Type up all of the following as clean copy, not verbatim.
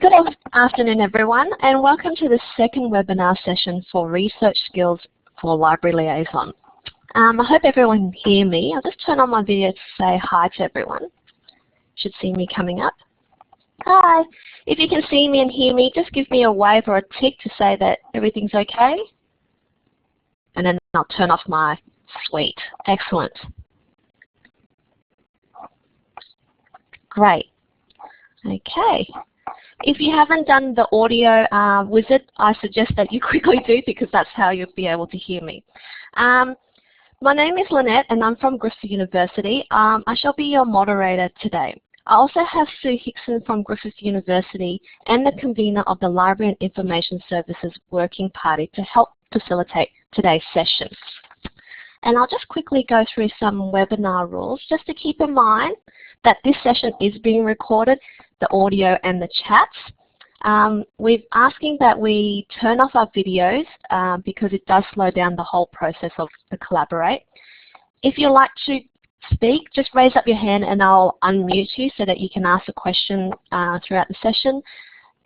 Good afternoon, everyone, and welcome to the second webinar session for Research Skills for Library Liaison. I hope everyone can hear me. I'll just turn on my video to say hi to everyone. Should see me coming up. Hi. If you can see me and hear me, just give me a wave or a tick to say that everything's okay. And then I'll turn off my suite. Excellent. Great. Okay. If you haven't done the audio wizard, I suggest that you quickly do, because that's how you'll be able to hear me. My name is Lynette and I'm from Griffith University. I shall be your moderator today. I also have Sue Hickson from Griffith University and the convener of the Library and Information Services Working Party to help facilitate today's session. And I'll just quickly go through some webinar rules just to keep in mind that this session is being recorded, the audio and the chats. We're asking that we turn off our videos because it does slow down the whole process of the collaborate. If you'd like to speak, just raise up your hand and I'll unmute you so that you can ask a question throughout the session.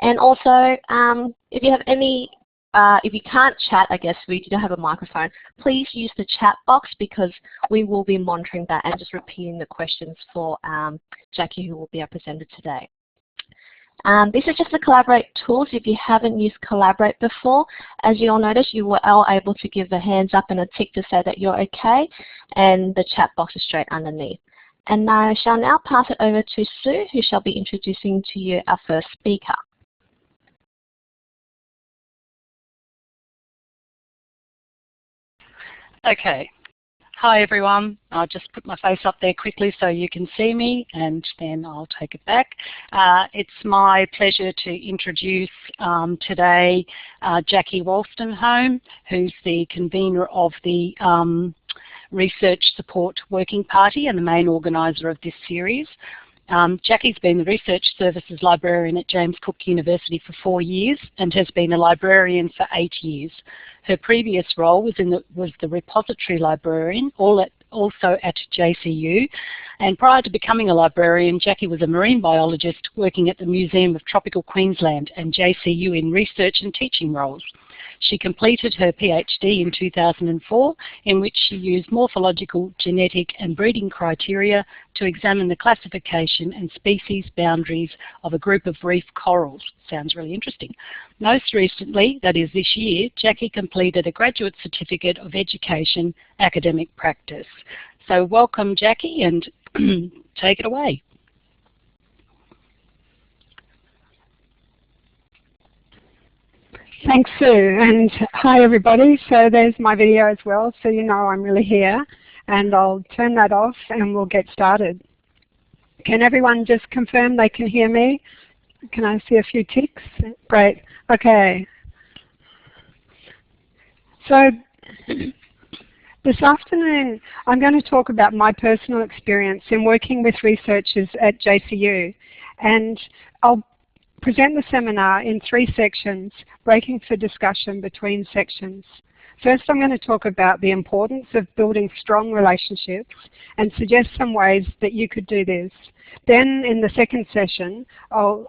And also, if you have any, if you can't chat, I guess we don't have a microphone, please use the chat box because we will be monitoring that and just repeating the questions for Jackie, who will be our presenter today. This is just the Collaborate tools. If you haven't used Collaborate before, as you all notice, you were all able to give a hands up and a tick to say that you're okay, and the chat box is straight underneath. And I shall now pass it over to Sue, who shall be introducing to you our first speaker. Okay. Hi everyone. I'll just put my face up there quickly so you can see me and then I'll take it back. It's my pleasure to introduce today Jackie Wolstenholme, who's the convener of the Research Support Working Party and the main organiser of this series. Jackie's been the Research Services Librarian at James Cook University for 4 years and has been a librarian for 8 years. Her previous role was the Repository Librarian, also at JCU. And prior to becoming a librarian, Jackie was a marine biologist working at the Museum of Tropical Queensland and JCU in research and teaching roles. She completed her PhD in 2004, in which she used morphological, genetic and breeding criteria to examine the classification and species boundaries of a group of reef corals. Sounds really interesting. Most recently, that is this year, Jackie completed a Graduate Certificate of Education Academic Practice. So welcome, Jackie, and take it away. Thanks, Sue, and hi everybody. So there's my video as well, so you know I'm really here. And I'll turn that off and we'll get started. Can everyone just confirm they can hear me? Can I see a few ticks? Great, okay. So this afternoon I'm going to talk about my personal experience in working with researchers at JCU, and I'll present the seminar in 3 sections, breaking for discussion between sections. First, I'm going to talk about the importance of building strong relationships and suggest some ways that you could do this. Then in the second session, I'll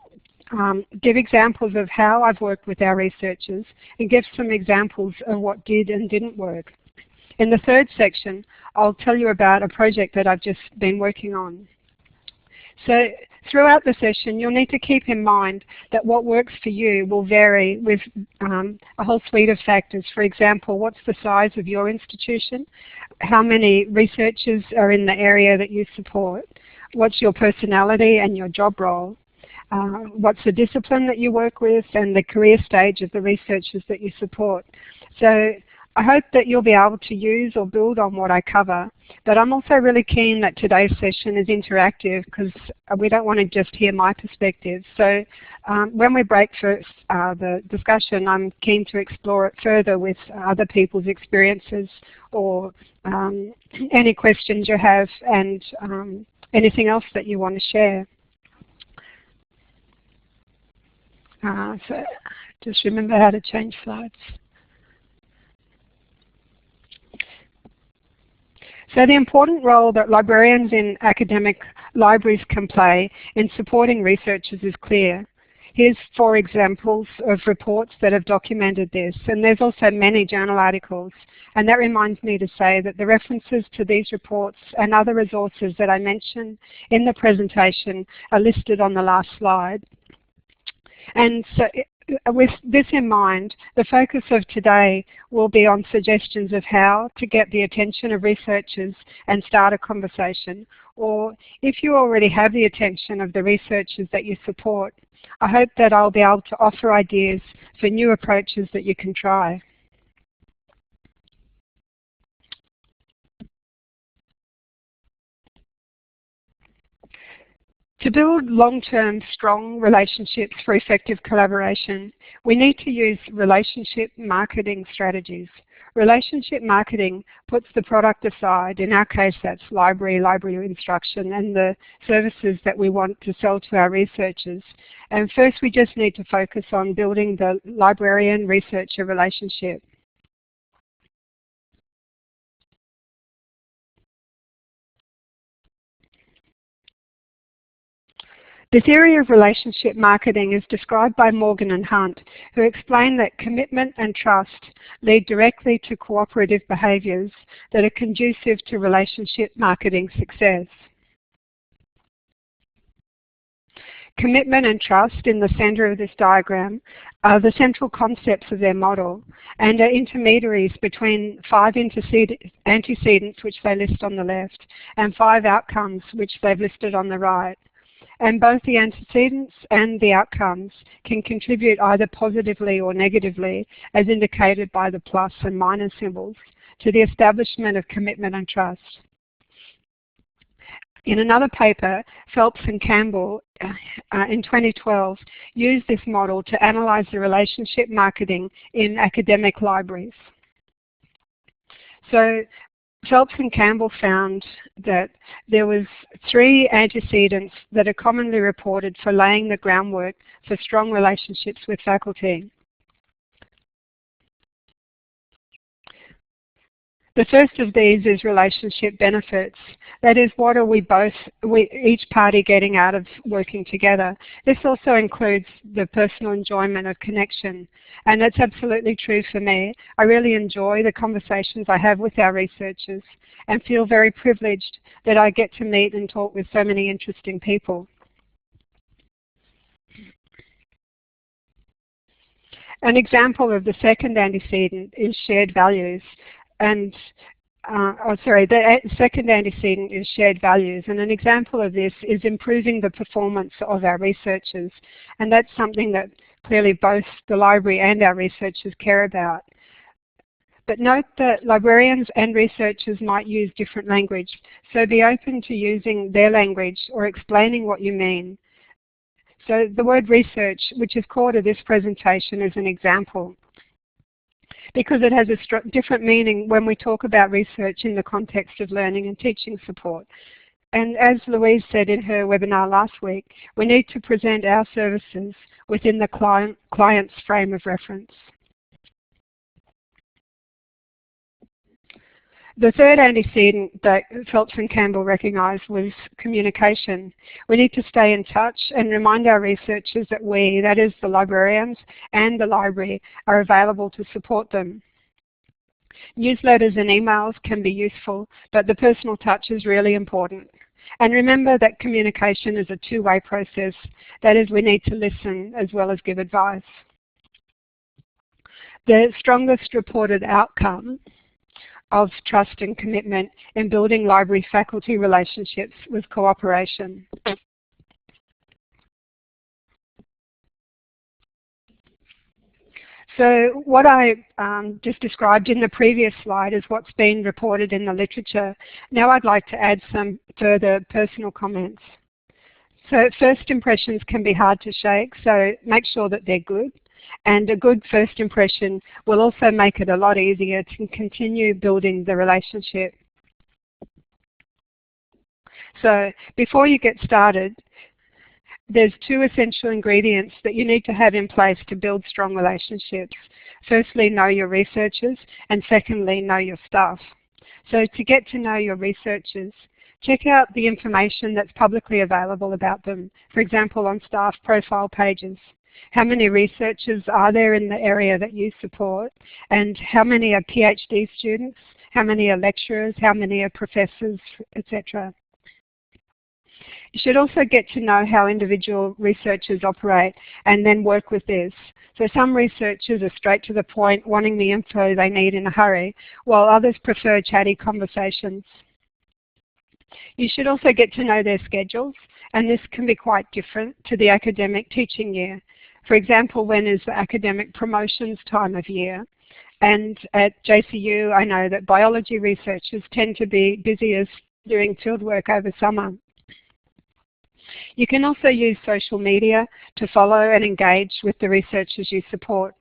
give examples of how I've worked with our researchers and give some examples of what did and didn't work. In the third section, I'll tell you about a project that I've just been working on. So throughout the session, you'll need to keep in mind that what works for you will vary with a whole suite of factors. For example, what's the size of your institution? How many researchers are in the area that you support? What's your personality and your job role? What's the discipline that you work with and the career stage of the researchers that you support? So I hope that you'll be able to use or build on what I cover, but I'm also really keen that today's session is interactive because we don't want to just hear my perspective. So when we break for the discussion, I'm keen to explore it further with other people's experiences or any questions you have and anything else that you want to share. So just remember how to change slides. So the important role that librarians in academic libraries can play in supporting researchers is clear. Here's 4 examples of reports that have documented this, and there's also many journal articles. And that reminds me to say that the references to these reports and other resources that I mentioned in the presentation are listed on the last slide. And so with this in mind, the focus of today will be on suggestions of how to get the attention of researchers and start a conversation. Or if you already have the attention of the researchers that you support, I hope that I'll be able to offer ideas for new approaches that you can try. To build long-term, strong relationships for effective collaboration, we need to use relationship marketing strategies. Relationship marketing puts the product aside. In our case, that's library instruction, and the services that we want to sell to our researchers. And first, we just need to focus on building the librarian-researcher relationship. The theory of relationship marketing is described by Morgan and Hunt, who explain that commitment and trust lead directly to cooperative behaviours that are conducive to relationship marketing success. Commitment and trust in the centre of this diagram are the central concepts of their model and are intermediaries between 5 antecedents, which they list on the left, and 5 outcomes, which they've listed on the right. And both the antecedents and the outcomes can contribute either positively or negatively, as indicated by the plus and minus symbols, to the establishment of commitment and trust. In another paper, Phelps and Campbell in 2012 used this model to analyse the relationship marketing in academic libraries. So Phelps and Campbell found that there was 3 antecedents that are commonly reported for laying the groundwork for strong relationships with faculty. The first of these is relationship benefits. That is, what are each party getting out of working together? This also includes the personal enjoyment of connection. And that's absolutely true for me. I really enjoy the conversations I have with our researchers and feel very privileged that I get to meet and talk with so many interesting people. An example of the second antecedent is shared values. And the second antecedent is shared values, and an example of this is improving the performance of our researchers, and that's something that clearly both the library and our researchers care about. But note that librarians and researchers might use different language, so be open to using their language or explaining what you mean. So the word research, which is core to this presentation, is an example, because it has a different meaning when we talk about research in the context of learning and teaching support. And as Louise said in her webinar last week, we need to present our services within the client's frame of reference. The third antecedent that Phelps and Campbell recognised was communication. We need to stay in touch and remind our researchers that we, that is the librarians and the library, are available to support them. Newsletters and emails can be useful, but the personal touch is really important. And remember that communication is a two-way process. That is, we need to listen as well as give advice. The strongest reported outcome of trust and commitment in building library-faculty relationships was cooperation. So what I just described in the previous slide is what's been reported in the literature. Now I'd like to add some further personal comments. So first impressions can be hard to shake, so make sure that they're good. And a good first impression will also make it a lot easier to continue building the relationship. So before you get started, there's 2 essential ingredients that you need to have in place to build strong relationships. Firstly, know your researchers, and secondly, know your staff. So to get to know your researchers, check out the information that's publicly available about them, for example on staff profile pages. How many researchers are there in the area that you support, and how many are PhD students, how many are lecturers, how many are professors, etc. You should also get to know how individual researchers operate and then work with this. So some researchers are straight to the point, wanting the info they need in a hurry, while others prefer chatty conversations. You should also get to know their schedules, and this can be quite different to the academic teaching year. For example, when is the academic promotions time of year? And at JCU, I know that biology researchers tend to be busiest doing fieldwork over summer. You can also use social media to follow and engage with the researchers you support.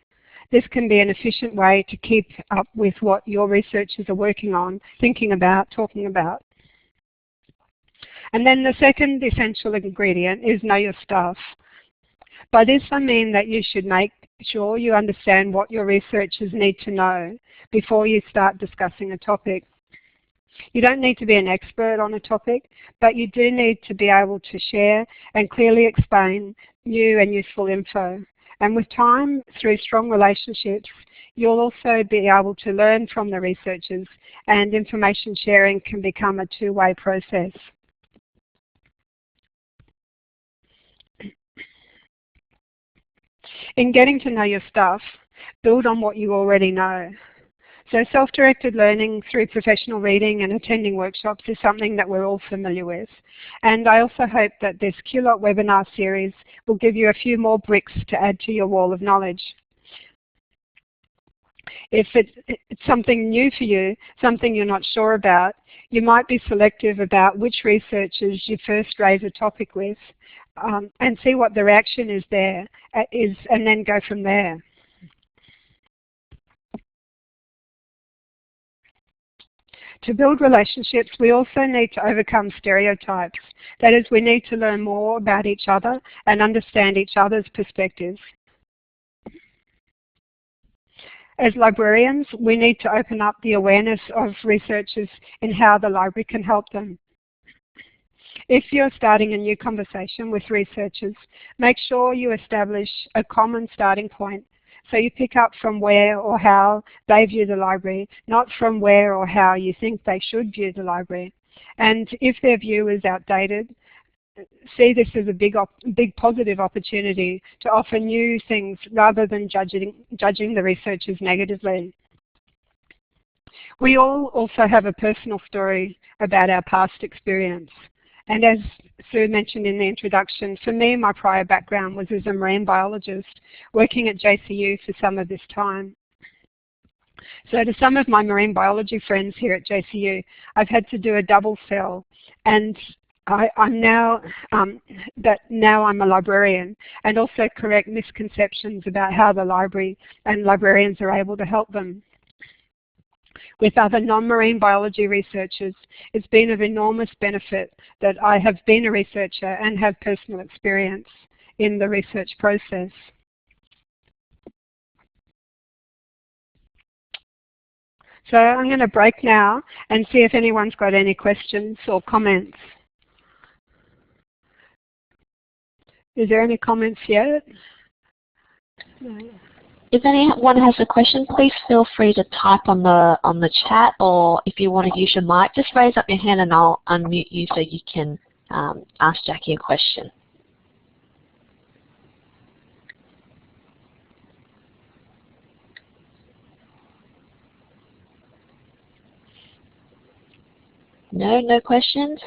This can be an efficient way to keep up with what your researchers are working on, thinking about, talking about. And then the second essential ingredient is know your stuff. By this I mean that you should make sure you understand what your researchers need to know before you start discussing a topic. You don't need to be an expert on a topic, but you do need to be able to share and clearly explain new and useful info. And with time, through strong relationships, you'll also be able to learn from the researchers, and information sharing can become a two-way process. In getting to know your stuff, build on what you already know. So self-directed learning through professional reading and attending workshops is something that we're all familiar with. And I also hope that this QLOT webinar series will give you a few more bricks to add to your wall of knowledge. If it's something new for you, something you're not sure about, you might be selective about which researchers you first raise a topic with, and see what the reaction is there, and then go from there. To build relationships, we also need to overcome stereotypes. That is, we need to learn more about each other and understand each other's perspectives. As librarians, we need to open up the awareness of researchers in how the library can help them. If you're starting a new conversation with researchers, make sure you establish a common starting point. So you pick up from where or how they view the library, not from where or how you think they should view the library. And if their view is outdated, see this as a big positive opportunity to offer new things rather than judging the researchers negatively. We all also have a personal story about our past experience. And as Sue mentioned in the introduction, for me, my prior background was as a marine biologist, working at JCU for some of this time. So to some of my marine biology friends here at JCU, I've had to do a double sell, and I'm now I'm a librarian, and also correct misconceptions about how the library and librarians are able to help them. With other non-marine biology researchers, it's been of enormous benefit that I have been a researcher and have personal experience in the research process. So I'm going to break now and see if anyone's got any questions or comments. Is there any comments yet? No. If anyone has a question, please feel free to type on the chat, or if you want to use your mic, just raise up your hand and I'll unmute you so you can ask Jackie a question. No questions?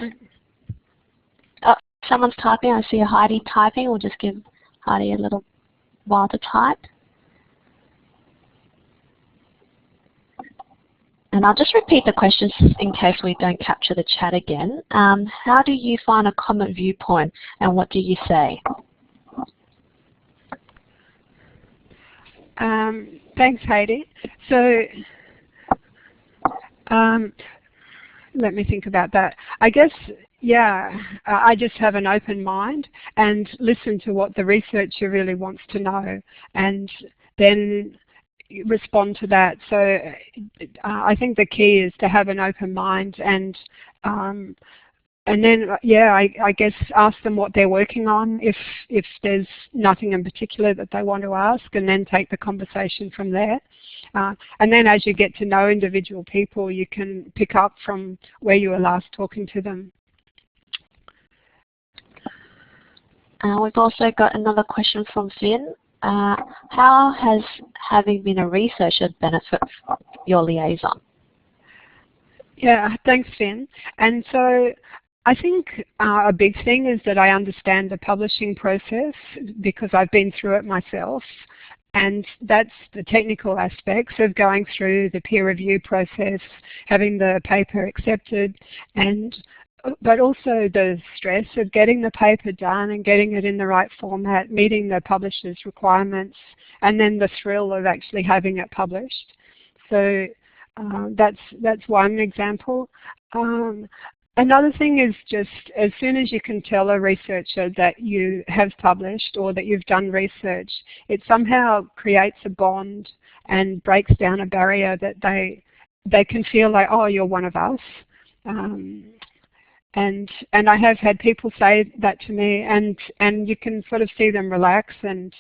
Oh, someone's typing. I see a Heidi typing. We'll just give Heidi a little while to type. And I'll just repeat the questions in case we don't capture the chat again. How do you find a common viewpoint, and what do you say? Thanks, Heidi. So let me think about that. I guess, yeah, I just have an open mind and listen to what the researcher really wants to know, and then respond to that. So I think the key is to have an open mind and then, yeah, I guess ask them what they're working on if there's nothing in particular that they want to ask, and then take the conversation from there. And then as you get to know individual people, you can pick up from where you were last talking to them. We've also got another question from Finn. How has having been a researcher benefit your liaison? Yeah, thanks, Finn. And so I think a big thing is that I understand the publishing process because I've been through it myself. And that's the technical aspects of going through the peer review process, having the paper accepted, but also the stress of getting the paper done and getting it in the right format, meeting the publisher's requirements, and then the thrill of actually having it published. So that's one example. Another thing is just as soon as you can tell a researcher that you have published or that you've done research, it somehow creates a bond and breaks down a barrier that they can feel like, oh, you're one of us. And I have had people say that to me, and you can sort of see them relax, and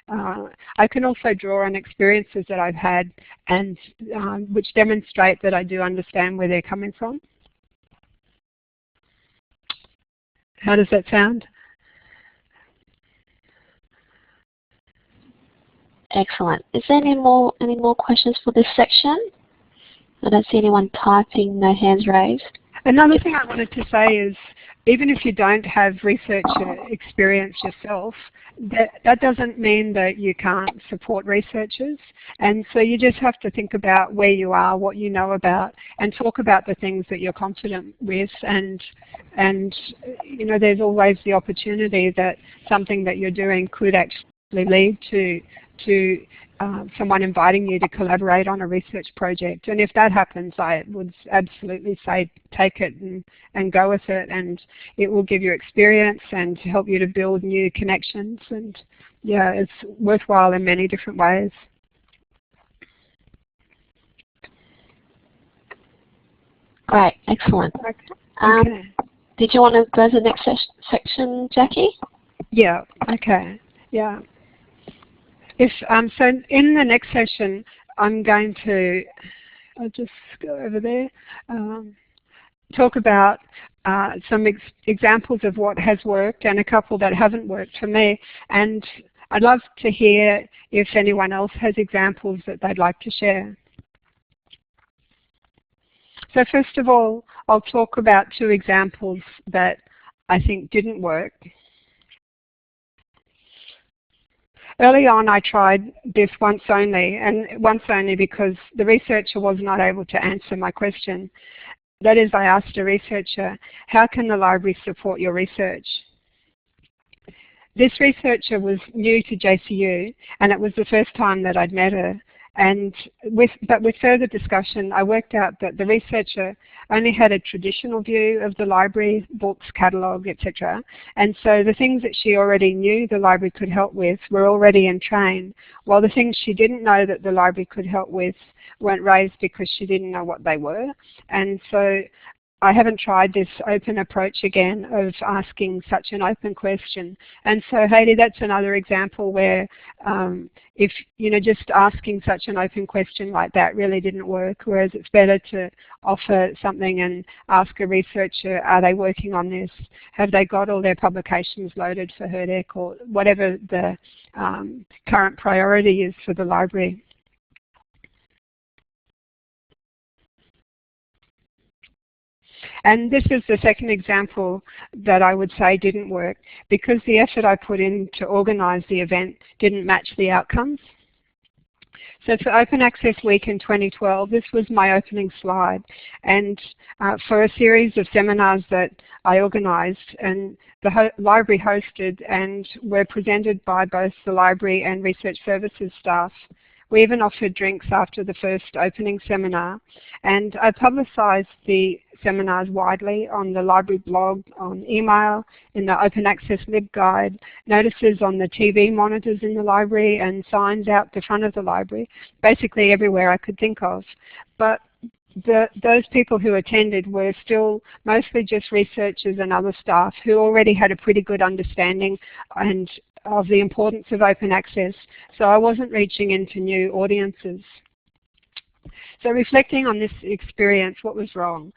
I can also draw on experiences that I've had and which demonstrate that I do understand where they're coming from. How does that sound? Excellent. Is there any more questions for this section? I don't see anyone typing, no hands raised. Another thing I wanted to say is, even if you don't have researcher experience yourself, that doesn't mean that you can't support researchers. And so you just have to think about where you are, what you know about, and talk about the things that you're confident with. And you know, there's always the opportunity that something that you're doing could actually lead to someone inviting you to collaborate on a research project. And if that happens, I would absolutely say take it and go with it, and it will give you experience and help you to build new connections. And yeah, it's worthwhile in many different ways. Great, excellent. Okay. Did you want to go to the next section, Jackie? Yeah, okay, yeah. So in the next session, I'm going to, I'll just go over there, talk about some examples of what has worked and a couple that haven't worked for me. And I'd love to hear if anyone else has examples that they'd like to share. So first of all, I'll talk about 2 examples that I think didn't work. Early on, I tried this once only, and once only because the researcher was not able to answer my question. That is, I asked a researcher, how can the library support your research? This researcher was new to JCU, and it was the first time that I'd met her. But with further discussion, I worked out that the researcher only had a traditional view of the library, books, catalogue, etc. And so the things that she already knew the library could help with were already in train, while the things she didn't know that the library could help with weren't raised because she didn't know what they were. And so I haven't tried this open approach again of asking such an open question. And so, Heidi, that's another example where if, you know, just asking such an open question like that really didn't work, whereas it's better to offer something and ask a researcher, are they working on this? Have they got all their publications loaded for HERDEC, or whatever the current priority is for the library? And this is the second example that I would say didn't work, because the effort I put in to organise the event didn't match the outcomes. So for Open Access Week in 2012, this was my opening slide. And for a series of seminars that I organised and the library hosted and were presented by both the library and research services staff, We even offered drinks after the first opening seminar, and I publicised the seminars widely on the library blog, on email, in the Open Access LibGuide, notices on the TV monitors in the library, and signs out the front of the library, basically everywhere I could think of. But those people who attended were still mostly just researchers and other staff who already had a pretty good understanding and of the importance of open access, so I wasn't reaching into new audiences. So reflecting on this experience, what was wrong?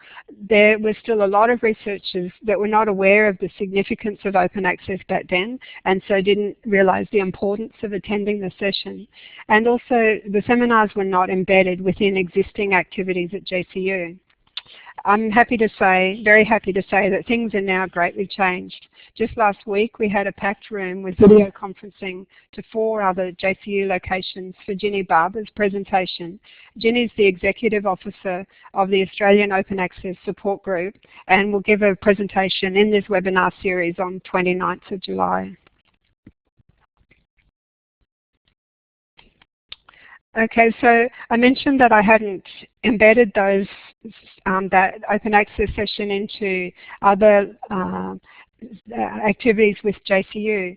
There were still a lot of researchers that were not aware of the significance of open access back then, and so didn't realise the importance of attending the session. And also the seminars were not embedded within existing activities at JCU. I'm happy to say, very happy to say, that things are now greatly changed. Just last week we had a packed room with video conferencing to 4 other JCU locations for Ginny Barber's presentation. Ginny's the Executive Officer of the Australian Open Access Support Group and will give a presentation in this webinar series on 29th of July. Okay, so I mentioned that I hadn't embedded those that open access session into other activities with JCU.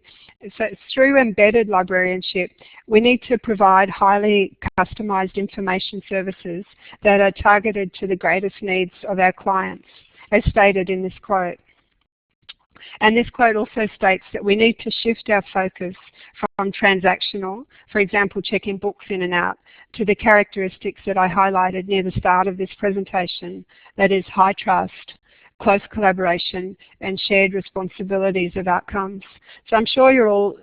So through embedded librarianship, we need to provide highly customized information services that are targeted to the greatest needs of our clients, as stated in this quote. And this quote also states that we need to shift our focus from transactional, for example, checking books in and out, to the characteristics that I highlighted near the start of this presentation, that is high trust, close collaboration, and shared responsibilities of outcomes. So I'm sure you're all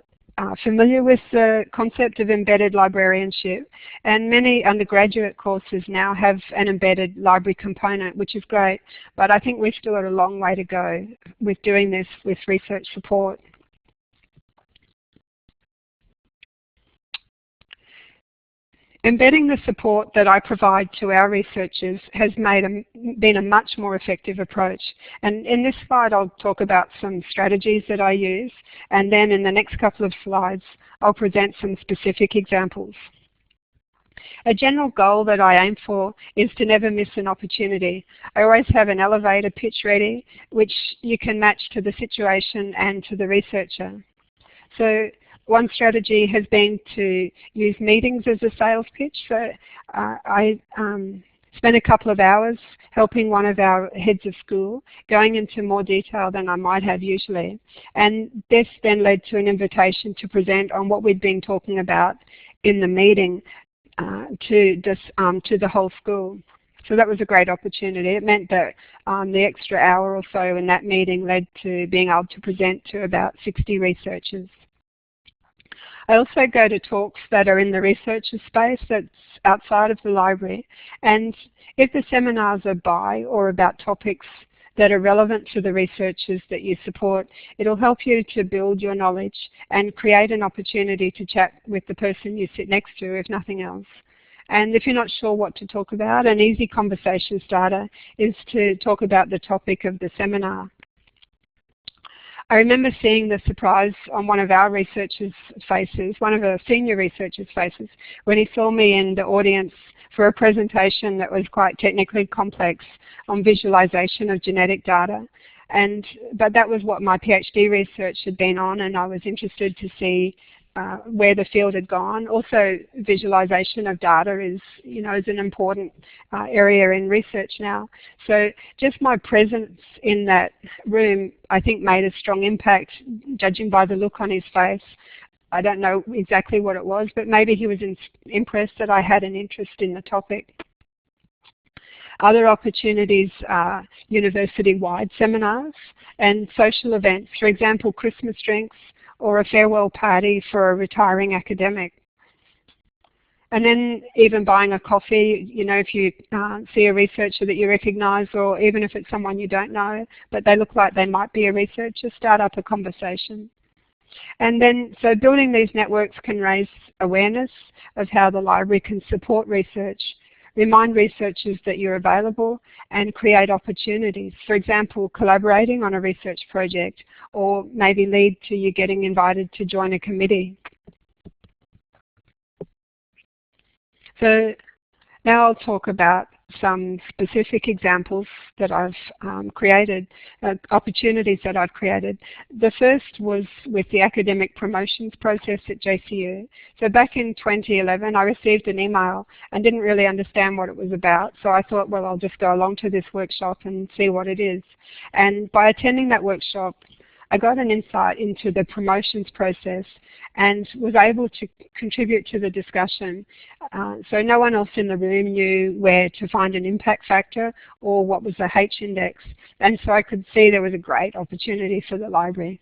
familiar with the concept of embedded librarianship, and many undergraduate courses now have an embedded library component, which is great, but I think we've still got a long way to go with doing this with research support. Embedding the support that I provide to our researchers has been a much more effective approach. And in this slide I'll talk about some strategies that I use, and then in the next couple of slides I'll present some specific examples. A general goal that I aim for is to never miss an opportunity. I always have an elevator pitch ready, which you can match to the situation and to the researcher. So one strategy has been to use meetings as a sales pitch. So I spent a couple of hours helping one of our heads of school, going into more detail than I might have usually. And this then led to an invitation to present on what we'd been talking about in the meeting to the whole school. So that was a great opportunity. It meant that the extra hour or so in that meeting led to being able to present to about 60 researchers. I also go to talks that are in the researcher space that's outside of the library, and if the seminars are by or about topics that are relevant to the researchers that you support, it'll help you to build your knowledge and create an opportunity to chat with the person you sit next to, if nothing else. And if you're not sure what to talk about, an easy conversation starter is to talk about the topic of the seminar. I remember seeing the surprise on one of our researchers' faces, one of our senior researchers' faces, when he saw me in the audience for a presentation that was quite technically complex on visualization of genetic data. But that was what my PhD research had been on, and I was interested to see where the field had gone. Also, visualization of data is an important area in research now. So just my presence in that room, I think, made a strong impact, judging by the look on his face. I don't know exactly what it was, but maybe he was impressed that I had an interest in the topic. Other opportunities are university-wide seminars and social events, for example, Christmas drinks, or a farewell party for a retiring academic. And then even buying a coffee, if you see a researcher that you recognise, or even if it's someone you don't know, but they look like they might be a researcher, start up a conversation. And then, so building these networks can raise awareness of how the library can support research, remind researchers that you're available, and create opportunities. For example, collaborating on a research project, or maybe lead to you getting invited to join a committee. So now I'll talk about some specific examples that I've created, opportunities that I've created. The first was with the academic promotions process at JCU. So back in 2011, I received an email and didn't really understand what it was about. So I thought, well, I'll just go along to this workshop and see what it is. And by attending that workshop, I got an insight into the promotions process and was able to contribute to the discussion. So no one else in the room knew where to find an impact factor or what was the H index. And so I could see there was a great opportunity for the library.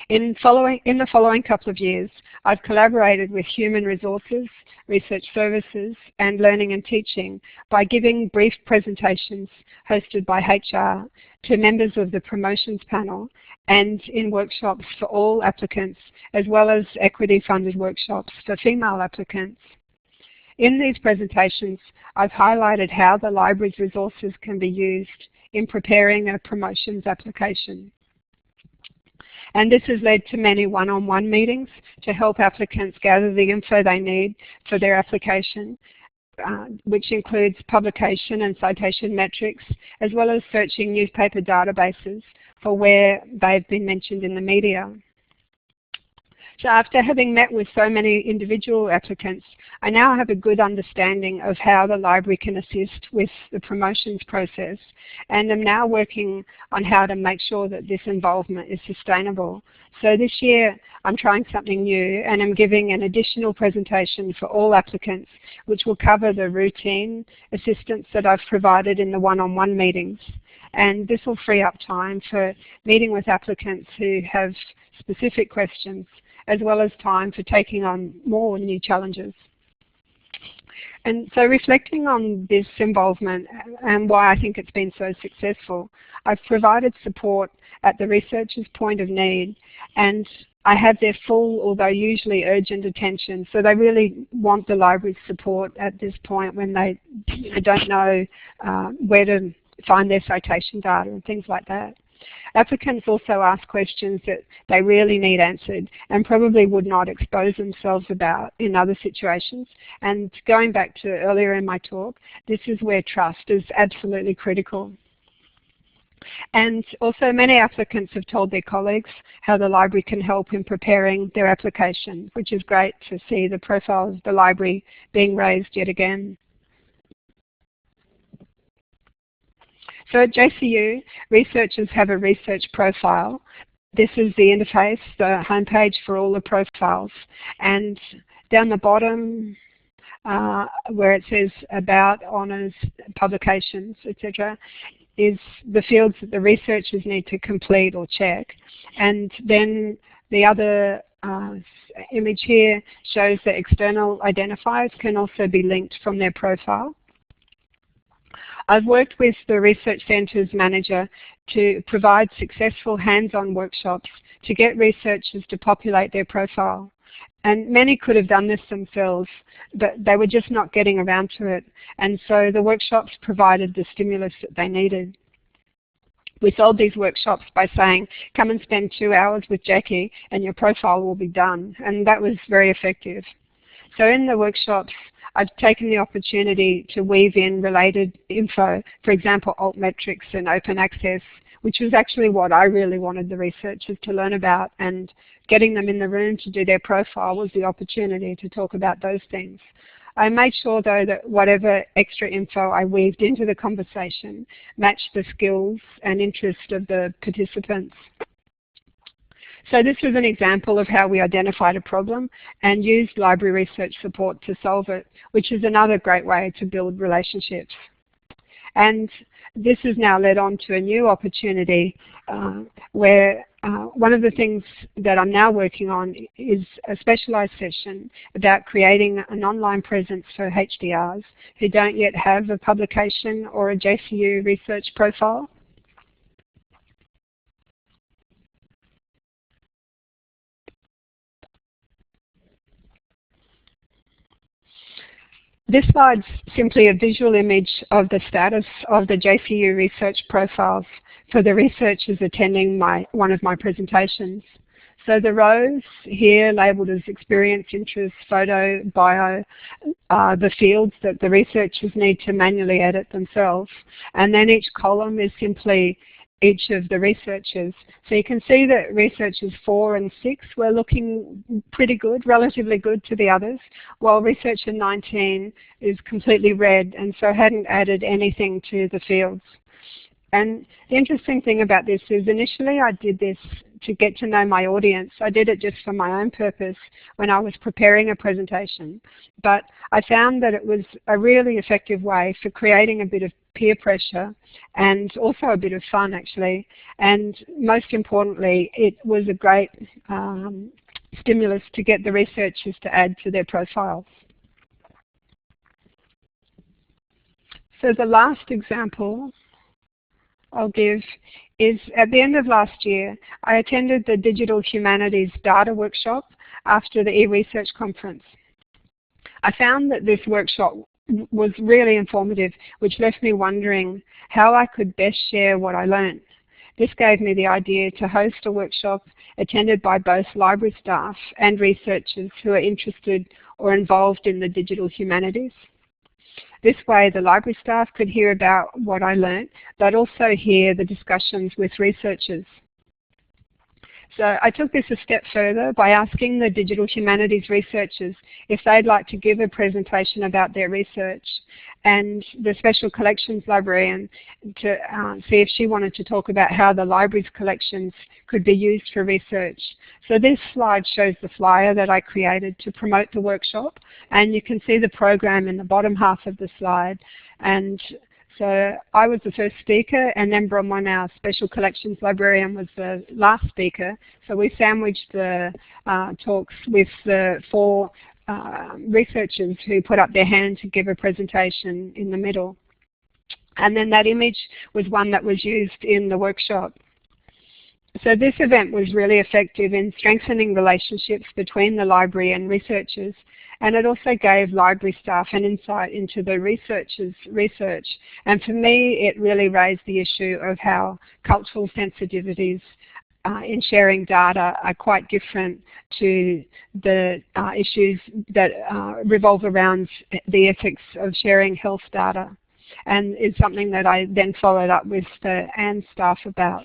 In the following couple of years, I've collaborated with human resources, research services, and learning and teaching by giving brief presentations hosted by HR to members of the promotions panel and in workshops for all applicants, as well as equity-funded workshops for female applicants. In these presentations, I've highlighted how the library's resources can be used in preparing a promotions application. And this has led to many one-on-one meetings to help applicants gather the info they need for their application, which includes publication and citation metrics, as well as searching newspaper databases for where they've been mentioned in the media. So after having met with so many individual applicants, I now have a good understanding of how the library can assist with the promotions process, and I'm now working on how to make sure that this involvement is sustainable. So this year I'm trying something new, and I'm giving an additional presentation for all applicants, which will cover the routine assistance that I've provided in the one-on-one meetings. And this will free up time for meeting with applicants who have specific questions, as well as time for taking on more new challenges. And so reflecting on this involvement and why I think it's been so successful, I've provided support at the researcher's point of need, and I have their full, although usually urgent, attention. So they really want the library's support at this point when they don't know where to find their citation data and things like that. Applicants also ask questions that they really need answered and probably would not expose themselves about in other situations. And going back to earlier in my talk, this is where trust is absolutely critical. And also many applicants have told their colleagues how the library can help in preparing their application, which is great to see the profile of the library being raised yet again. So at JCU, researchers have a research profile. This is the interface, the homepage for all the profiles. And down the bottom, where it says about, honours, publications, etc., is the fields that the researchers need to complete or check. And then the other image here shows that external identifiers can also be linked from their profile. I've worked with the Research Centre's manager to provide successful hands-on workshops to get researchers to populate their profile. And many could have done this themselves, but they were just not getting around to it. And so the workshops provided the stimulus that they needed. We sold these workshops by saying, come and spend 2 hours with Jackie and your profile will be done. And that was very effective. So in the workshops, I've taken the opportunity to weave in related info, for example, altmetrics and open access, which was actually what I really wanted the researchers to learn about, and getting them in the room to do their profile was the opportunity to talk about those things. I made sure though that whatever extra info I weaved into the conversation matched the skills and interest of the participants. So this was an example of how we identified a problem and used library research support to solve it, which is another great way to build relationships. And this has now led on to a new opportunity where one of the things that I'm now working on is a specialised session about creating an online presence for HDRs who don't yet have a publication or a JCU research profile. This slide's simply a visual image of the status of the JCU research profiles for the researchers attending one of my presentations. So the rows here labelled as experience, interest, photo, bio, are the fields that the researchers need to manually edit themselves. And then each column is simply each of the researchers. So you can see that researchers 4 and 6 were looking pretty good, relatively good to the others, while researcher 19 is completely red and so hadn't added anything to the fields. And the interesting thing about this is initially I did this to get to know my audience. I did it just for my own purpose when I was preparing a presentation. But I found that it was a really effective way for creating a bit of peer pressure and also a bit of fun actually. And most importantly, it was a great stimulus to get the researchers to add to their profiles. So the last example I'll give is at the end of last year, I attended the Digital Humanities Data Workshop after the eResearch conference. I found that this workshop was really informative, which left me wondering how I could best share what I learned. This gave me the idea to host a workshop attended by both library staff and researchers who are interested or involved in the digital humanities. This way the library staff could hear about what I learnt, but also hear the discussions with researchers. So I took this a step further by asking the digital humanities researchers if they'd like to give a presentation about their research, and the special collections librarian to see if she wanted to talk about how the library's collections could be used for research. So this slide shows the flyer that I created to promote the workshop, and you can see the program in the bottom half of the slide. And so I was the first speaker, and then Bronwyn, our special collections librarian, was the last speaker. So we sandwiched the talks with the 4 researchers who put up their hand to give a presentation in the middle. And then that image was one that was used in the workshop. So this event was really effective in strengthening relationships between the library and researchers, and it also gave library staff an insight into the researchers' research. And for me, it really raised the issue of how cultural sensitivities in sharing data are quite different to the issues that revolve around the ethics of sharing health data. And it's something that I then followed up with the AND staff about.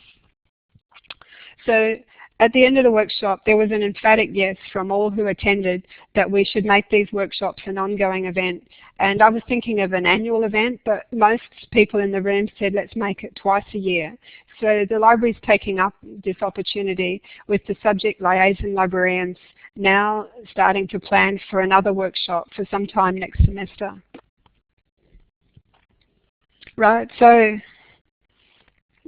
So at the end of the workshop, there was an emphatic yes from all who attended that we should make these workshops an ongoing event. And I was thinking of an annual event, but most people in the room said let's make it twice a year. So the library's taking up this opportunity with the subject liaison librarians now starting to plan for another workshop for sometime next semester. Right, so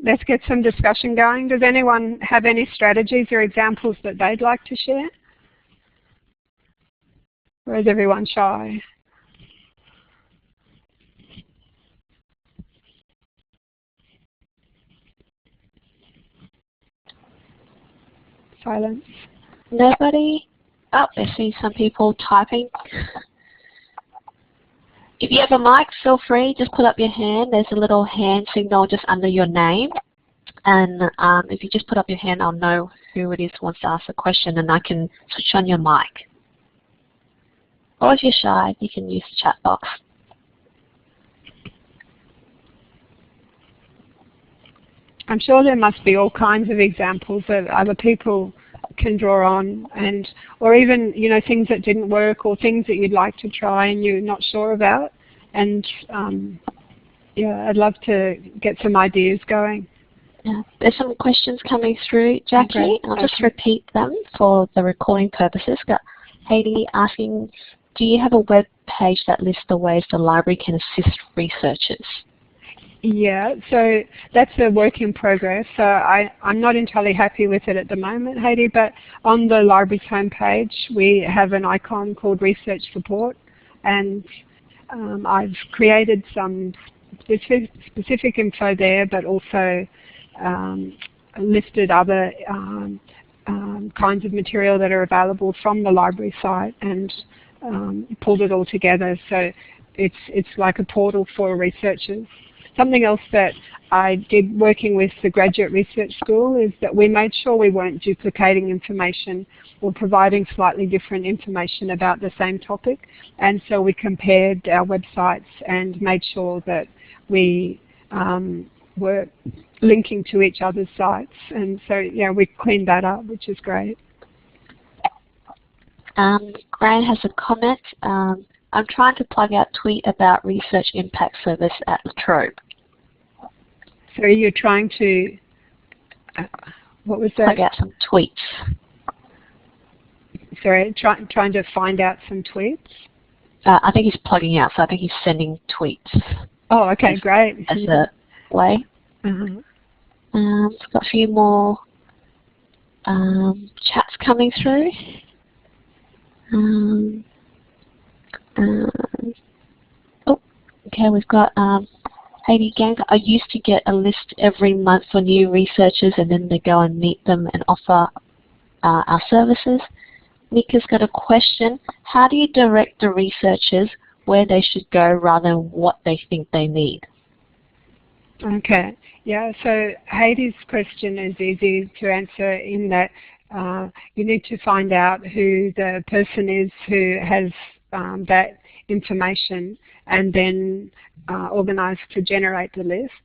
let's get some discussion going. Does anyone have any strategies or examples that they'd like to share? Or is everyone shy? Silence. Nobody? Oh, I see some people typing. If you have a mic, feel free, just put up your hand. There's a little hand signal just under your name. And if you just put up your hand, I'll know who it is who wants to ask a question, and I can switch on your mic. Or if you're shy, you can use the chat box. I'm sure there must be all kinds of examples that other people can draw on, and or even things that didn't work or things that you'd like to try and you're not sure about. And yeah, I'd love to get some ideas going. Yeah, there's some questions coming through, Jackie. Okay. I'll just repeat them for the recording purposes. Got Haiti asking, do you have a web page that lists the ways the library can assist researchers? Yeah, so that's a work in progress. So I'm not entirely happy with it at the moment, Haiti, but on the library's homepage we have an icon called Research Support, and I've created some specific info there, but also listed other kinds of material that are available from the library site, and pulled it all together. So it's like a portal for researchers. something else that I did working with the Graduate Research School is that we made sure we weren't duplicating information or providing slightly different information about the same topic. And so we compared our websites and made sure that we were linking to each other's sites. And so, yeah, we cleaned that up, which is great. Graham has a comment. I'm trying to plug out tweet about research impact service at La Trobe. So you're trying to, what was that? Plug out some tweets. Sorry, trying to find out some tweets? I think he's plugging out, so I think he's sending tweets. Oh, okay, great. As a way. Uh-huh. We've got a few more chats coming through. Oh, okay, we've got Haiti Gang. I used to get a list every month for new researchers, and then they go and meet them and offer our services. Nika's got a question. How do you direct the researchers where they should go rather than what they think they need? Okay, yeah, so Heidi's question is easy to answer in that you need to find out who the person is who has that information and then organize to generate the lists.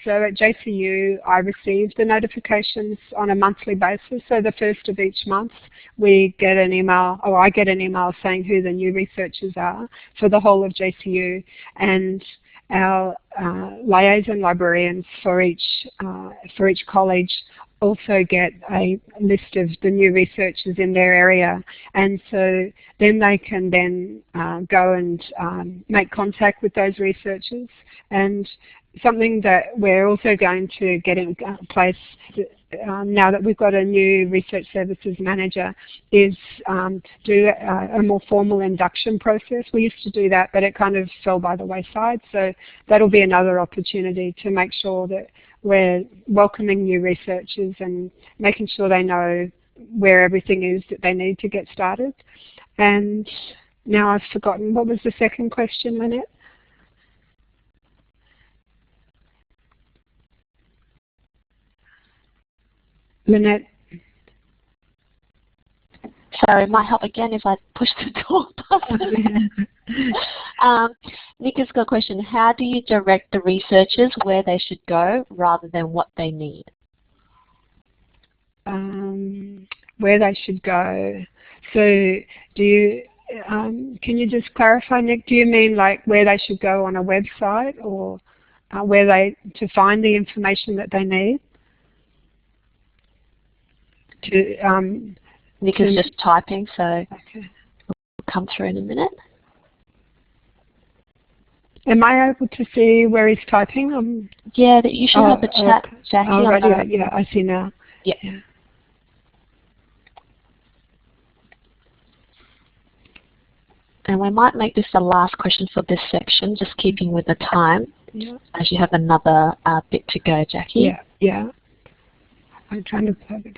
So at JCU, I receive the notifications on a monthly basis. So the first of each month, we get an email, or I get an email saying who the new researchers are for the whole of JCU, and our liaison librarians for each college also get a list of the new researchers in their area, and so then they can then go and make contact with those researchers. And something that we're also going to get in place now that we've got a new research services manager is do a more formal induction process. We used to do that, but it kind of fell by the wayside. So that'll be another opportunity to make sure that we're welcoming new researchers and making sure they know where everything is that they need to get started. And now I've forgotten, what was the second question, Lynette? Lynette? Sorry, it might help again if I push the door button. Nika's got a question. How do you direct the researchers where they should go rather than what they need? Where they should go. So do you, can you just clarify, Nick, do you mean like where they should go on a website, or where they, to find the information that they need? Nika's just typing, so okay. It'll come through in a minute. Am I able to see where he's typing? Yeah, you should have a chat, Jackie. Oh, right, yeah, I see now. Yeah. And we might make this the last question for this section, just keeping with the time, as you have another bit to go, Jackie. Yeah. I'm trying to plug it.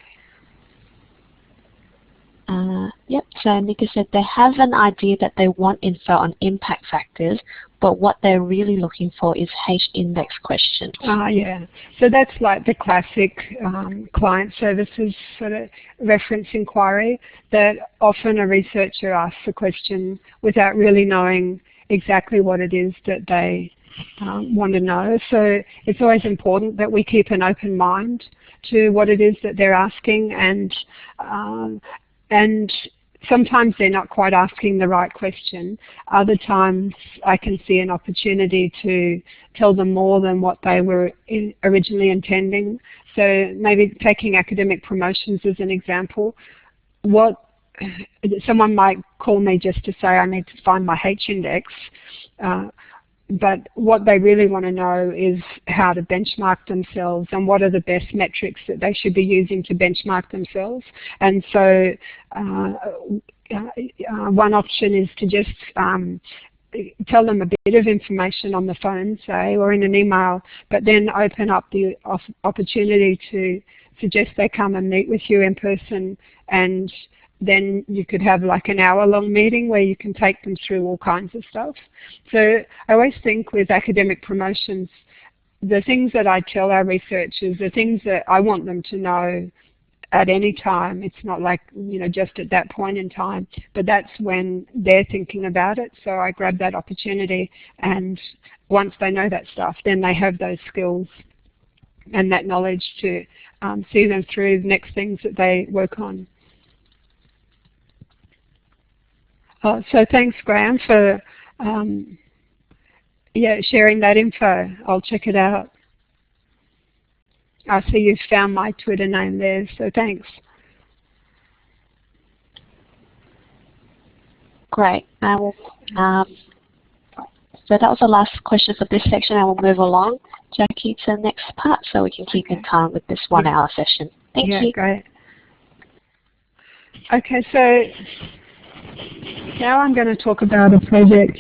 Yep, so Nika said they have an idea that they want info on impact factors, but what they're really looking for is H-index questions. Yeah, so that's like the classic client services sort of reference inquiry, that often a researcher asks a question without really knowing exactly what it is that they want to know. So it's always important that we keep an open mind to what it is that they're asking, and sometimes they're not quite asking the right question. Other times I can see an opportunity to tell them more than what they were originally intending. So maybe taking academic promotions as an example, someone might call me just to say I need to find my H-index, but what they really want to know is how to benchmark themselves and what are the best metrics that they should be using to benchmark themselves. And so one option is to just tell them a bit of information on the phone, say, or in an email, but then open up the opportunity to suggest they come and meet with you in person, and then you could have like an hour-long meeting where you can take them through all kinds of stuff. So I always think with academic promotions, the things that I tell our researchers are things that I want them to know at any time. It's not like, just at that point in time, but that's when they're thinking about it. So I grab that opportunity, and once they know that stuff, then they have those skills and that knowledge to see them through the next things that they work on. So thanks, Graham, for sharing that info. I'll check it out. I see you've found my Twitter name there, so thanks. Great. So that was the last question for this section. I will move along, Jackie, to the next part so we can keep in time with this 1 hour session. Thank you. Yeah, great. Okay, so now I'm going to talk about a project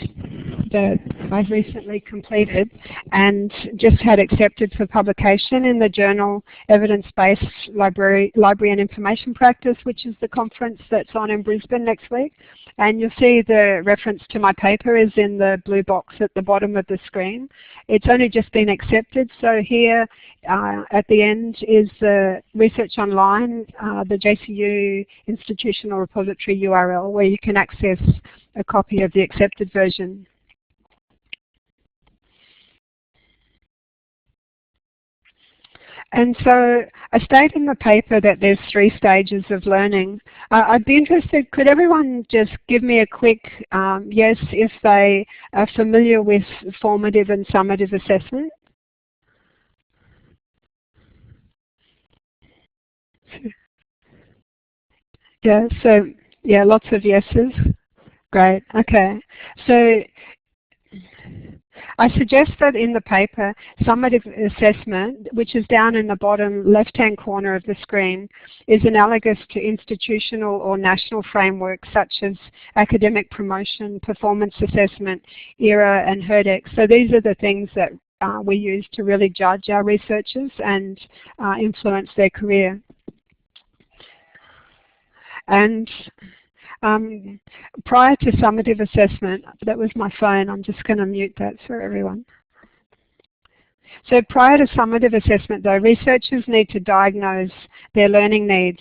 that I've recently completed and just had accepted for publication in the journal Evidence-Based Librarian Information Practice, which is the conference that's on in Brisbane next week. And you'll see the reference to my paper is in the blue box at the bottom of the screen. It's only just been accepted, so here at the end is the Research Online, the JCU Institutional Repository URL, where you can access a copy of the accepted version. And so I state in the paper that there's 3 stages of learning. I'd be interested, could everyone just give me a quick yes if they are familiar with formative and summative assessment? Yeah, so yeah, lots of yeses. Great, okay. So I suggest that in the paper, summative assessment, which is down in the bottom left-hand corner of the screen, is analogous to institutional or national frameworks such as academic promotion, performance assessment, ERA and HERDEX. So these are the things that we use to really judge our researchers and influence their career. And prior to summative assessment, that was my phone, I'm just going to mute that for everyone. So prior to summative assessment though, researchers need to diagnose their learning needs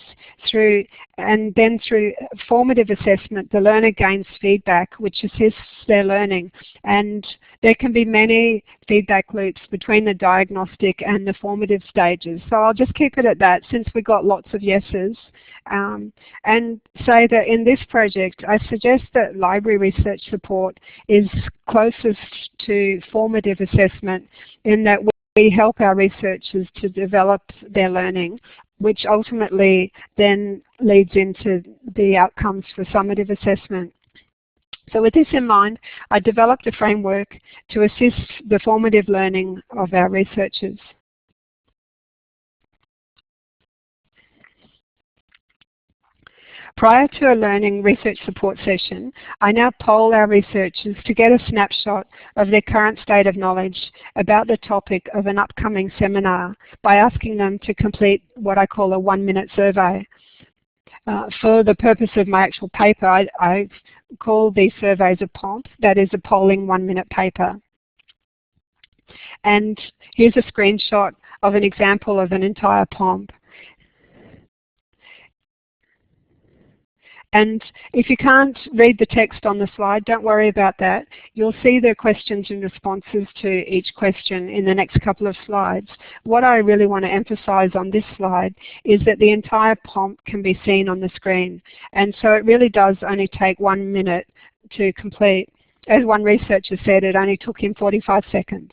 and then through formative assessment, the learner gains feedback which assists their learning. And there can be many feedback loops between the diagnostic and the formative stages. So I'll just keep it at that since we got lots of yeses. And say that in this project, I suggest that library research support is closest to formative assessment in that we help our researchers to develop their learning, which ultimately then leads into the outcomes for summative assessment. So with this in mind, I developed a framework to assist the formative learning of our researchers. Prior to a learning research support session, I now poll our researchers to get a snapshot of their current state of knowledge about the topic of an upcoming seminar by asking them to complete what I call a 1-minute survey. For the purpose of my actual paper, I call these surveys a POMP, that is a polling 1-minute paper. And here's a screenshot of an example of an entire POMP. And if you can't read the text on the slide, don't worry about that. You'll see the questions and responses to each question in the next couple of slides. What I really want to emphasize on this slide is that the entire POMP can be seen on the screen. And so it really does only take 1 minute to complete. As one researcher said, it only took him 45 seconds.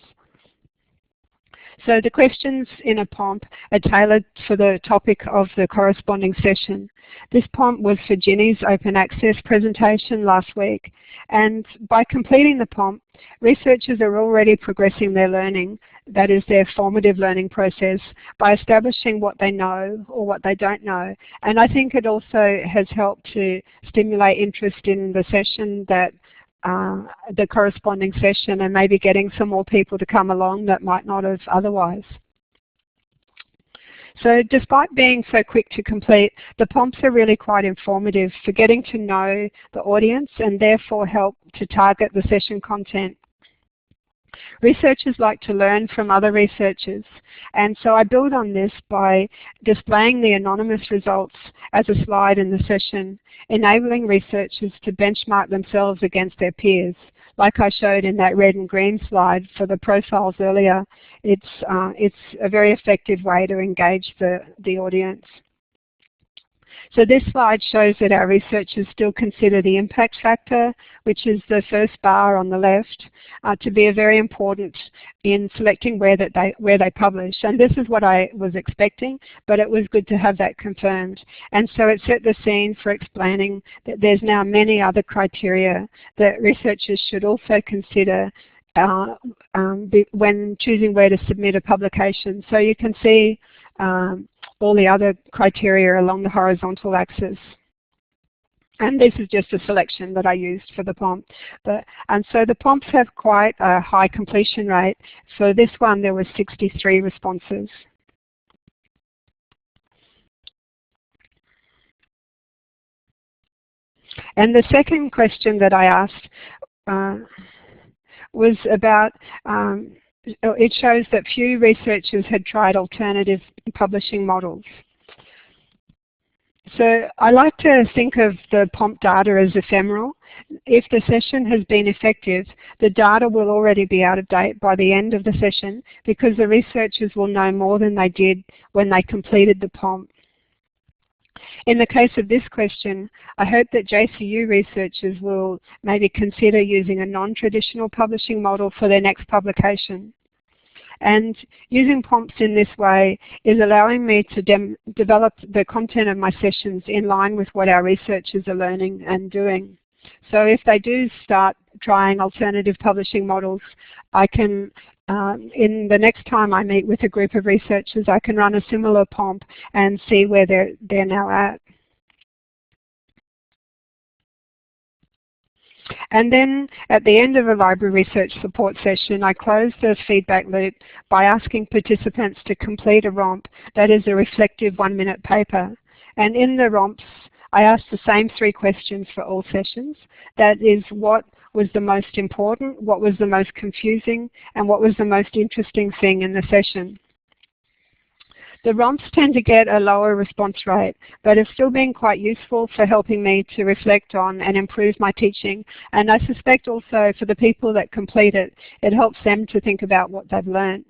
So the questions in a POMP are tailored for the topic of the corresponding session. This POMP was for Ginny's open access presentation last week, and by completing the POMP, researchers are already progressing their learning, that is their formative learning process, by establishing what they know or what they don't know. And I think it also has helped to stimulate interest in the session that the corresponding session, and maybe getting some more people to come along that might not have otherwise. So despite being so quick to complete, the POMPs are really quite informative for getting to know the audience and therefore help to target the session content. Researchers like to learn from other researchers, and so I build on this by displaying the anonymous results as a slide in the session, enabling researchers to benchmark themselves against their peers. Like I showed in that red and green slide for the profiles earlier, it's a very effective way to engage the audience. So this slide shows that our researchers still consider the impact factor, which is the first bar on the left, to be very important in selecting where they publish. And this is what I was expecting, but it was good to have that confirmed. And so it set the scene for explaining that there's now many other criteria that researchers should also consider when choosing where to submit a publication. So you can see all the other criteria along the horizontal axis. And this is just a selection that I used for the POMP. And so the POMPs have quite a high completion rate. For this one, there were 63 responses. And the second question that I asked was about it shows that few researchers had tried alternative publishing models. So I like to think of the POMP data as ephemeral. If the session has been effective, the data will already be out of date by the end of the session because the researchers will know more than they did when they completed the POMP. In the case of this question, I hope that JCU researchers will maybe consider using a non-traditional publishing model for their next publication. And using POMPs in this way is allowing me to develop the content of my sessions in line with what our researchers are learning and doing. So if they do start trying alternative publishing models, I can, in the next time I meet with a group of researchers, I can run a similar POMP and see where they're now at. And then at the end of a library research support session, I close the feedback loop by asking participants to complete a ROMP that is a reflective 1-minute paper. And in the ROMPs, I ask the same 3 questions for all sessions. That is, what was the most important, what was the most confusing, and what was the most interesting thing in the session. The ROMPs tend to get a lower response rate, but have still been quite useful for helping me to reflect on and improve my teaching. And I suspect also for the people that complete it, it helps them to think about what they've learned.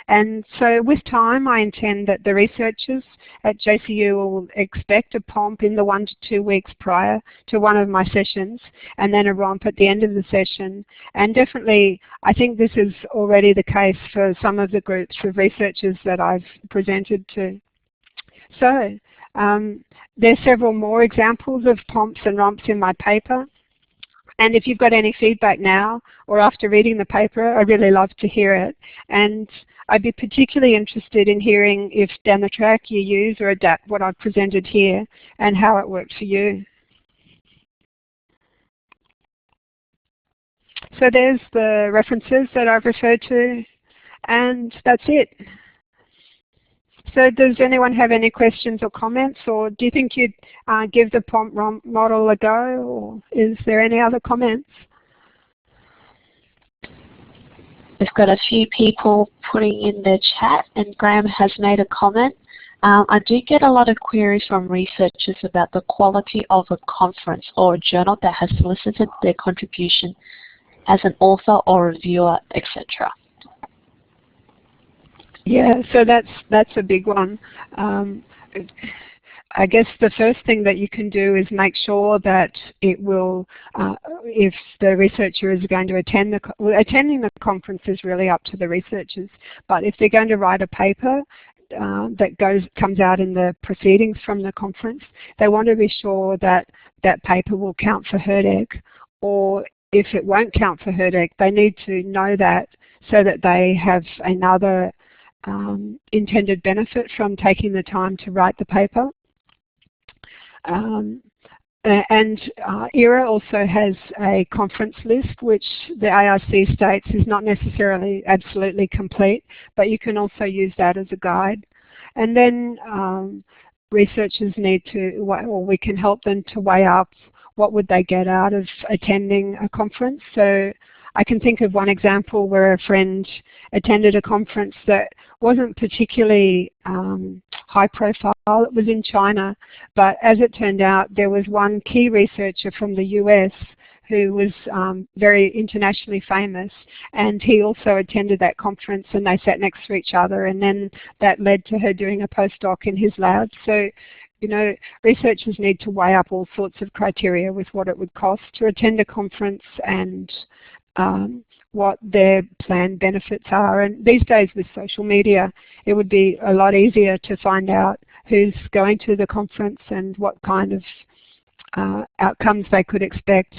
And so with time, I intend that the researchers at JCU will expect a POMP in the 1 to 2 weeks prior to one of my sessions, and then a ROMP at the end of the session. And definitely, I think this is already the case for some of the groups of researchers that I've presented to. So there's several more examples of POMPs and ROMPs in my paper. And if you've got any feedback now or after reading the paper, I'd really love to hear it. And I'd be particularly interested in hearing if down the track you use or adapt what I've presented here and how it worked for you. So there's the references that I've referred to, and that's it. So does anyone have any questions or comments, or do you think you'd give the POMP model a go, or is there any other comments? We've got a few people putting in their chat, and Graham has made a comment. I do get a lot of queries from researchers about the quality of a conference or a journal that has solicited their contribution as an author or reviewer, etc. Yeah, so that's a big one. I guess the first thing that you can do is make sure that it will, if the researcher is going to attend attending the conference is really up to the researchers, but if they're going to write a paper that comes out in the proceedings from the conference, they want to be sure that that paper will count for HERDEC, or if it won't count for HERDEC, they need to know that so that they have another intended benefit from taking the time to write the paper. ERA also has a conference list which the ARC states is not necessarily absolutely complete, but you can also use that as a guide. And then researchers need to, or we can help them to weigh up what would they get out of attending a conference. So I can think of one example where a friend attended a conference that wasn't particularly high profile. It was in China, but as it turned out, there was one key researcher from the US who was very internationally famous, and he also attended that conference, and they sat next to each other, and then that led to her doing a postdoc in his lab. So, you know, researchers need to weigh up all sorts of criteria with what it would cost to attend a conference and what their planned benefits are. And these days with social media, it would be a lot easier to find out who's going to the conference and what kind of outcomes they could expect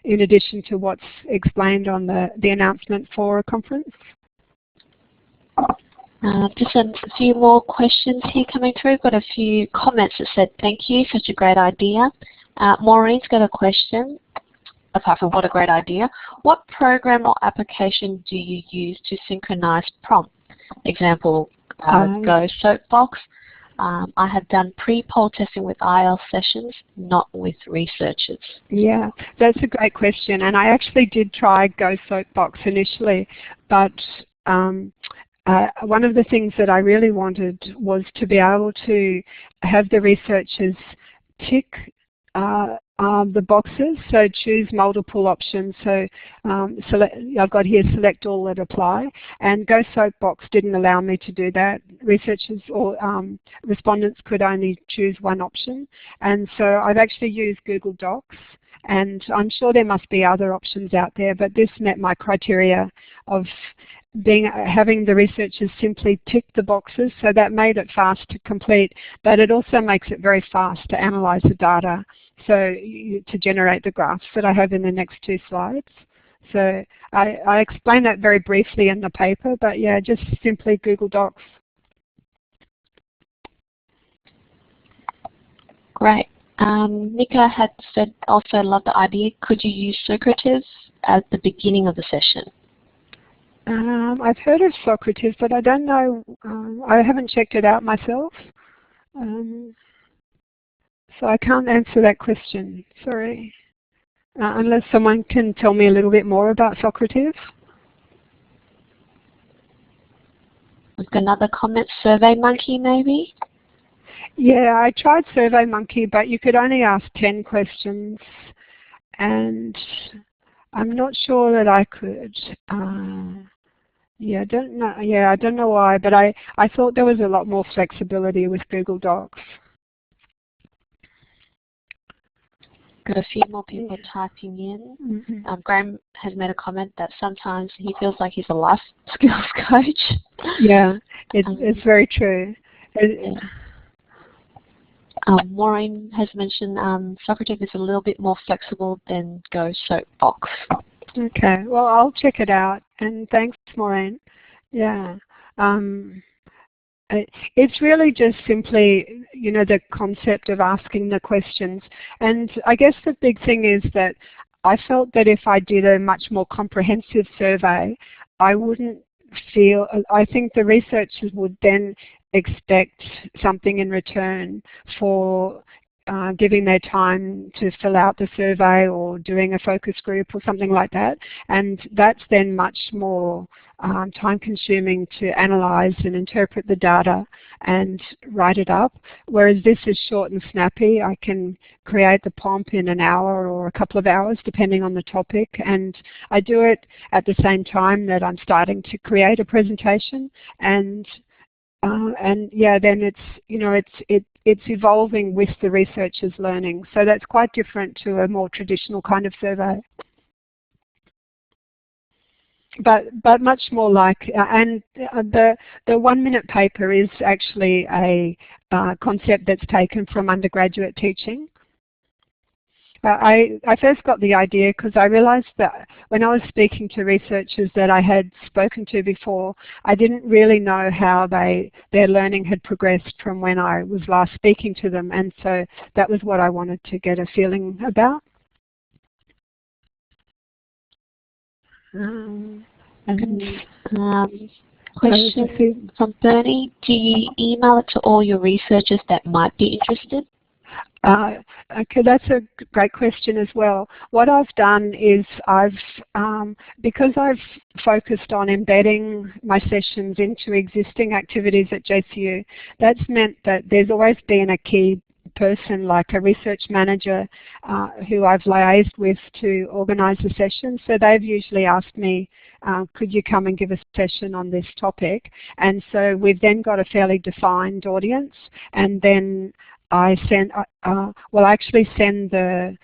in addition to what's explained on the announcement for a conference. Just a few more questions here coming through. Got a few comments that said, thank you, such a great idea. Maureen's got a question, apart from what a great idea. What program or application do you use to synchronize prompt? Example, Go Soapbox. I have done pre-poll testing with IELTS sessions, not with researchers. Yeah, that's a great question. And I actually did try Go Soapbox initially, but one of the things that I really wanted was to be able to have the researchers tick the boxes, so choose multiple options. So I've got here select all that apply, and Go Soapbox didn't allow me to do that. Researchers or respondents could only choose one option, and so I've actually used Google Docs, and I'm sure there must be other options out there, but this met my criteria of having the researchers simply tick the boxes, so that made it fast to complete, but it also makes it very fast to analyze the data, so to generate the graphs that I have in the next two slides. So I explain that very briefly in the paper, but yeah, just simply Google Docs. Great. Nika had said also, love the idea. Could you use Socrates at the beginning of the session? I've heard of Socrates, but I don't know. I haven't checked it out myself, so I can't answer that question. Sorry, unless someone can tell me a little bit more about Socrates. We've got another comment. SurveyMonkey, maybe. Yeah, I tried SurveyMonkey, but you could only ask 10 questions, and I'm not sure that I could. Yeah, I don't know. Yeah, I don't know why, but I thought there was a lot more flexibility with Google Docs. Got a few more people typing in. Mm-hmm. Graham has made a comment that sometimes he feels like he's a life skills coach. Yeah, it's very true. Yeah. Maureen has mentioned Socrates is a little bit more flexible than Go Soapbox. Okay, well, I'll check it out, and thanks, Maureen. Yeah, it's really just simply, you know, the concept of asking the questions. And I guess the big thing is that I felt that if I did a much more comprehensive survey, I wouldn't feel, I think the researchers would then expect something in return for giving their time to fill out the survey or doing a focus group or something like that. And that's then much more time consuming to analyze and interpret the data and write it up. Whereas this is short and snappy. I can create the POMP in an hour or a couple of hours depending on the topic, and I do it at the same time that I'm starting to create a presentation. And yeah, then it's, you know, it's evolving with the researchers learning. So that's quite different to a more traditional kind of survey. But much more like, and the 1 minute paper is actually a concept that's taken from undergraduate teaching. I first got the idea because I realized that when I was speaking to researchers that I had spoken to before, I didn't really know how their learning had progressed from when I was last speaking to them, and so that was what I wanted to get a feeling about. Question from Bernie. Do you email it to all your researchers that might be interested? Okay, that's a great question as well. What I've done is because I've focused on embedding my sessions into existing activities at JCU, that's meant that there's always been a key person like a research manager who I've liaised with to organise the session. So they've usually asked me, could you come and give a session on this topic? And so we've then got a fairly defined audience, and then I send, I actually send the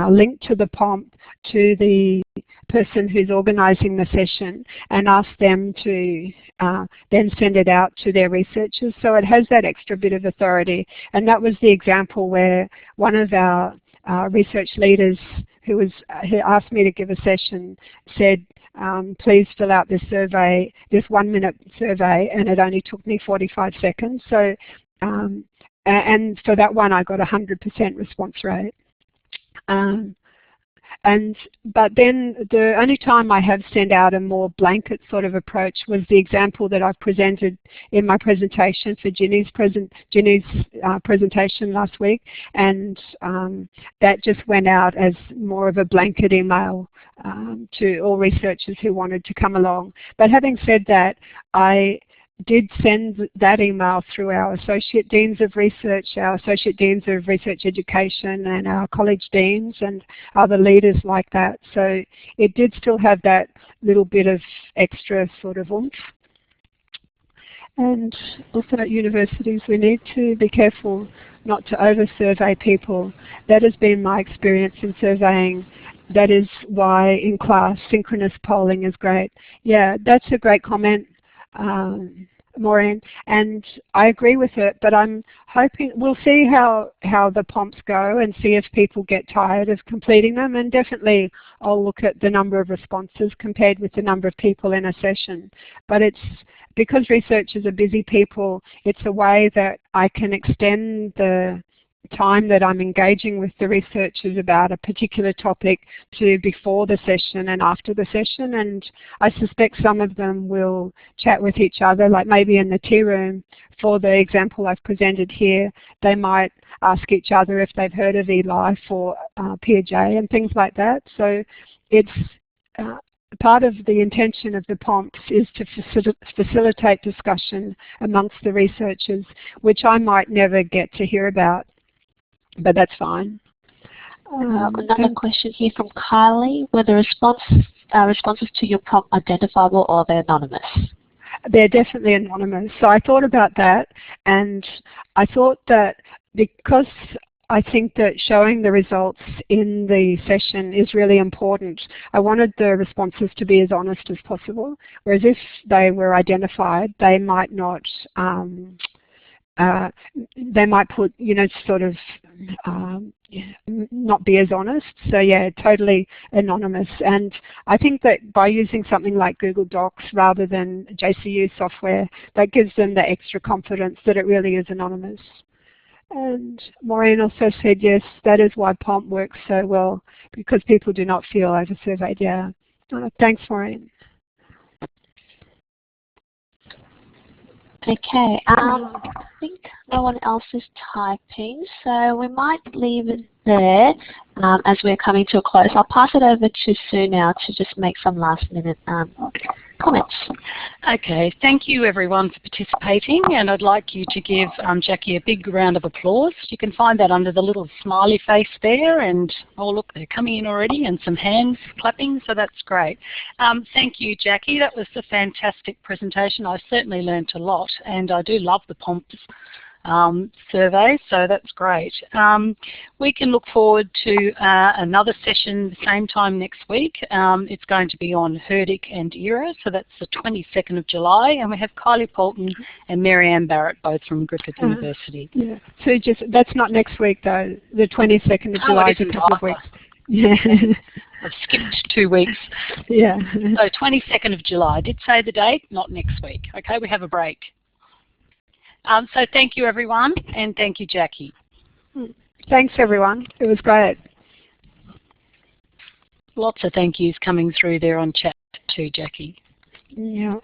link to the prompt to the person who's organising the session and ask them to then send it out to their researchers. So it has that extra bit of authority. And that was the example where one of our research leaders who asked me to give a session said, please fill out this survey, this 1-minute survey, and it only took me 45 seconds. So, and for that one I got 100% response rate. But then the only time I have sent out a more blanket sort of approach was the example that I presented in my presentation for Ginny's presentation last week, and that just went out as more of a blanket email to all researchers who wanted to come along. But having said that, I did send that email through our Associate Deans of Research, our Associate Deans of Research Education, and our college deans and other leaders like that. So it did still have that little bit of extra sort of oomph. And also at universities we need to be careful not to over-survey people. That has been my experience in surveying. That is why in class synchronous polling is great. Yeah, that's a great comment, Maureen, and I agree with it, but I'm hoping we'll see how the prompts go and see if people get tired of completing them, and definitely I'll look at the number of responses compared with the number of people in a session. But it's because researchers are busy people, it's a way that I can extend the time that I'm engaging with the researchers about a particular topic to before the session and after the session, and I suspect some of them will chat with each other, like maybe in the tea room. For the example I've presented here, they might ask each other if they've heard of eLife or Piaget and things like that. So it's part of the intention of the prompts is to facilitate discussion amongst the researchers, which I might never get to hear about. But that's fine. Another question here from Kylie. Were the responses to your prompt identifiable or they're anonymous? They're definitely anonymous. So I thought about that, and I thought that because I think that showing the results in the session is really important, I wanted the responses to be as honest as possible. Whereas if they were identified, they might not they might put, sort of not be as honest. So yeah, totally anonymous. And I think that by using something like Google Docs rather than JCU software, that gives them the extra confidence that it really is anonymous. And Maureen also said, yes, that is why prompt works so well, because people do not feel over-surveyed. Yeah. Thanks, Maureen. Okay, I think no one else is typing, so we might leave it there as we're coming to a close. I'll pass it over to Sue now to just make some last-minute comments. Okay, thank you everyone for participating, and I'd like you to give Jackie a big round of applause. You can find that under the little smiley face there, and oh look, they're coming in already, and some hands clapping, so that's great. Thank you, Jackie. That was a fantastic presentation. I certainly learned a lot, and I do love the prompts survey, so that's great. We can look forward to another session the same time next week. It's going to be on Herdic and ERA, so that's the 22nd of July, and we have Kylie Polton and Marianne Barrett, both from Griffith University. Yeah, so that's not next week though, the 22nd of July is a couple of weeks. Yeah. I've skipped 2 weeks. Yeah. So 22nd of July. I did say the date, not next week. Okay, we have a break. So thank you everyone, and thank you Jackie. Thanks everyone, it was great. Lots of thank yous coming through there on chat too, Jackie. Yeah.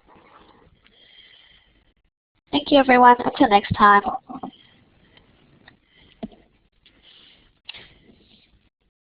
Thank you everyone, until next time.